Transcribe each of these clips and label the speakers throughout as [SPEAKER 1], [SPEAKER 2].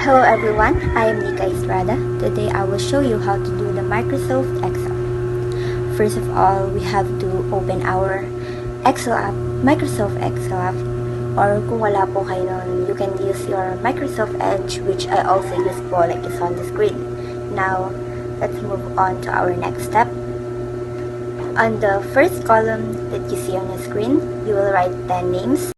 [SPEAKER 1] Hello everyone, I am Nika Estrada. Today I will show you how to do the Microsoft Excel. First of all, we have to open our Excel app, Microsoft Excel app, or kung wala po kayo nun, you can use your Microsoft Edge, which I also use po like it's on the screen. Now, let's move on to our next step. On the first column that you see on the screen, you will write 10 names.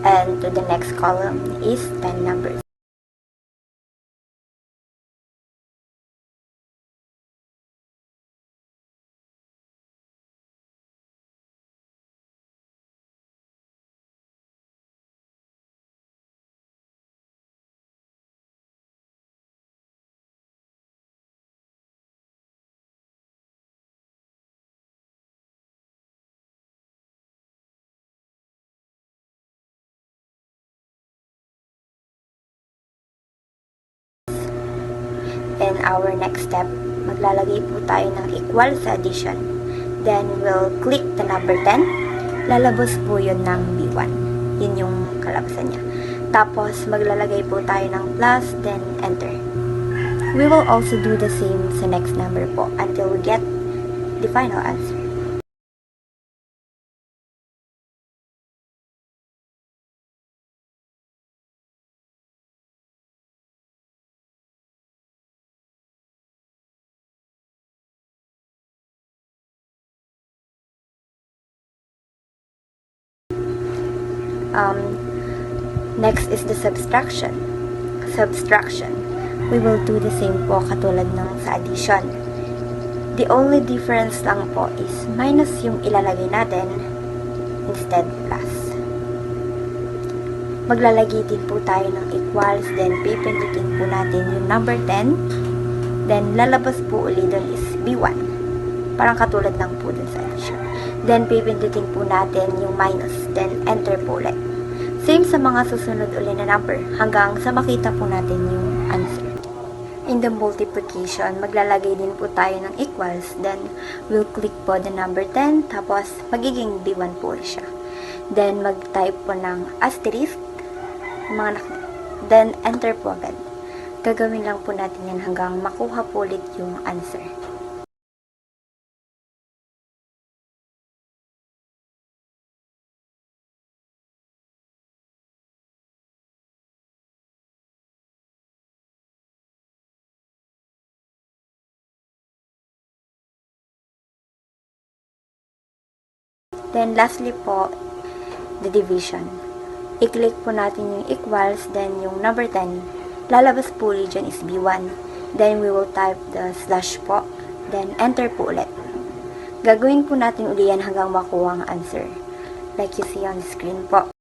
[SPEAKER 1] And to the next column is 10 numbers. In our next step, maglalagay po tayo ng equal sa addition. Then, we'll click the number 10. Lalabas po yun ng B1. Yun yung kalabasan niya. Tapos, maglalagay po tayo ng plus, then enter. We will also do the same sa next number po until we get the final answer. Next is the subtraction. We will do the same po katulad ng sa addition. The only difference lang po is minus yung ilalagay natin instead plus. Maglalagay din po tayo ng equals, then pipindutin po natin yung number 10, then lalabas po ulit dun is B1. Parang katulad lang po dun sa addition. Then pipindutin po natin yung minus, then enter po ulit. Same sa mga susunod ulit na number hanggang sa makita po natin yung answer. In the multiplication, maglalagay din po tayo ng equals. Then, we'll click po the number 10. Tapos, magiging B1 po siya. Then, mag-type po ng asterisk. Then, enter po agad. Gagawin lang po natin yan hanggang makuha po ulit yung answer. Then, lastly po, the division. I-click po natin yung equals, then yung number 10. Lalabas po ulit dyan is B1. Then, we will type the slash po. Then, enter po ulit. Gagawin po natin ulit yan hanggang makuha ang answer. Like you see on the screen po.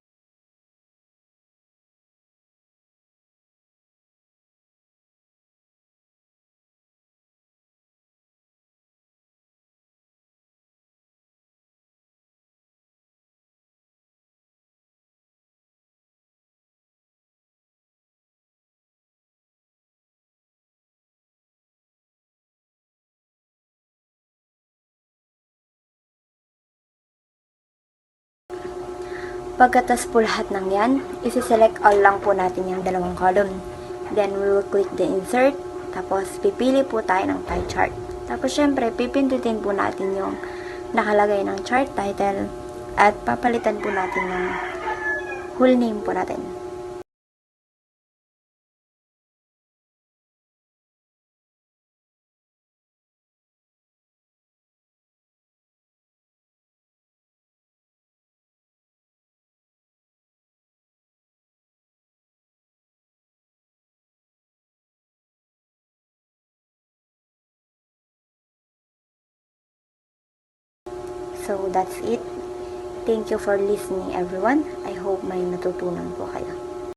[SPEAKER 1] Pagkatas po lahat ng yan, isi-select all lang po natin yung dalawang column. Then, we will click the insert. Tapos, pipili po tayo ng pie chart. Tapos, syempre, pipindutin po natin yung nakalagay ng chart title at papalitan po natin ng whole name po natin. So, that's it. Thank you for listening, everyone. I hope may natutunan po kayo.